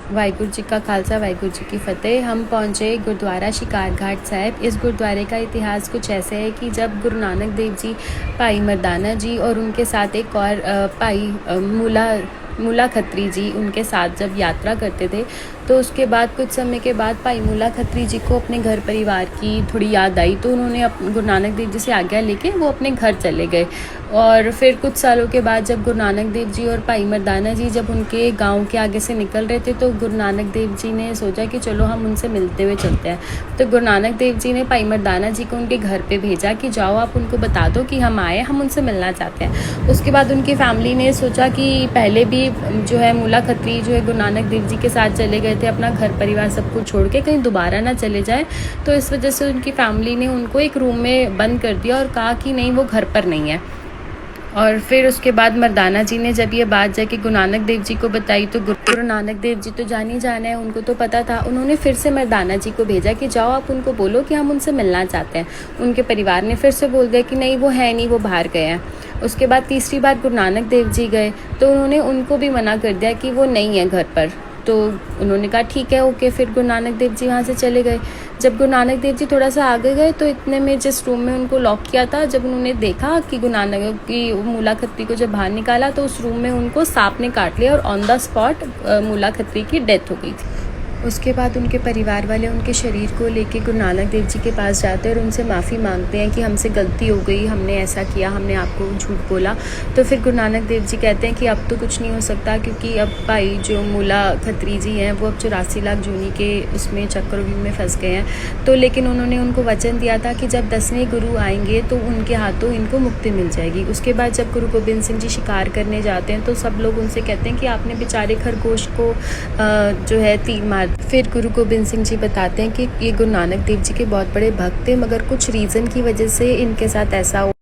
वाहिगुरू जी का खालसा वाहिगुरू जी की फ़तेह। हम पहुँचे गुरुद्वारा शिकार घाट साहिब। इस गुरुद्वारे का इतिहास कुछ ऐसे है कि जब गुरु नानक देव जी, भाई मर्दाना जी और उनके साथ एक और भाई मूला खत्री जी उनके साथ जब यात्रा करते थे, तो उसके बाद कुछ समय के बाद भाई मूला खत्री जी को अपने घर परिवार की थोड़ी याद आई, तो उन्होंने गुरु नानक देव जी से आज्ञा लेके वो अपने घर चले गए। और फिर कुछ सालों के बाद जब गुरु नानक देव जी और भाई मर्दाना जी जब उनके गांव के आगे से निकल रहे थे, तो गुरु नानक देव जी ने सोचा कि चलो हम उनसे मिलते हुए चलते हैं। तो गुरु नानक देव जी ने भाई मर्दाना जी को उनके घर पे भेजा कि जाओ आप उनको बता दो कि हम आए, हम उनसे मिलना चाहते हैं। उसके बाद उनकी फैमिली ने सोचा कि पहले भी जो है मूला खत्री जो है गुरु नानक देव जी के साथ चले गए थे, अपना घर परिवार सब कुछ छोड़ के कहीं दोबारा ना चले जाए, तो इस वजह से उनकी फैमिली ने उनको एक रूम में बंद कर दिया और कहा कि नहीं, वो घर पर नहीं है। और फिर उसके बाद मर्दाना जी ने जब ये बात जाके गुरु नानक देव जी को बताई, तो गुरु नानक देव जी तो जान ही जाना है, उनको तो पता था। उन्होंने फिर से मर्दाना जी को भेजा कि जाओ आप उनको बोलो कि हम उनसे मिलना चाहते हैं। उनके परिवार ने फिर से बोल दिया कि नहीं, वो है नहीं, वो बाहर गए हैं। उसके बाद तीसरी बार गुरु नानक देव जी गए, तो उन्होंने उनको भी मना कर दिया कि वो नहीं है घर पर। तो उन्होंने कहा ठीक है, ओके। फिर गुरु नानक देव जी वहाँ से चले गए। जब गुरु नानक देव जी थोड़ा सा आगे गए, तो इतने में जिस रूम में उनको लॉक किया था, जब उन्होंने देखा कि गुरु नानक की मूला खत्री को जब बाहर निकाला, तो उस रूम में उनको सांप ने काट लिया और ऑन द स्पॉट मूला खत्री की डेथ हो गई थी। उसके बाद उनके परिवार वाले उनके शरीर को लेके गुरु नानक देव जी के पास जाते हैं और उनसे माफ़ी मांगते हैं कि हमसे गलती हो गई, हमने ऐसा किया, हमने आपको झूठ बोला। तो फिर गुरु नानक देव जी कहते हैं कि अब तो कुछ नहीं हो सकता, क्योंकि अब भाई जो मूला खत्री जी हैं वो अब 84 लाख जूनी के उसमें चक्रव्यूह में फंस गए हैं। तो लेकिन उन्होंने उनको वचन दिया था कि जब 10वें गुरु आएंगे तो उनके हाथों इनको मुक्ति मिल जाएगी। उसके बाद जब गुरु गोबिंद सिंह जी शिकार करने जाते हैं, तो सब लोग उनसे कहते हैं कि आपने बेचारे खरगोश को जो है तीर मार। फिर गुरु गोबिंद सिंह जी बताते हैं कि ये गुरु नानक देव जी के बहुत बड़े भक्त थे, मगर कुछ रीज़न की वजह से इनके साथ ऐसा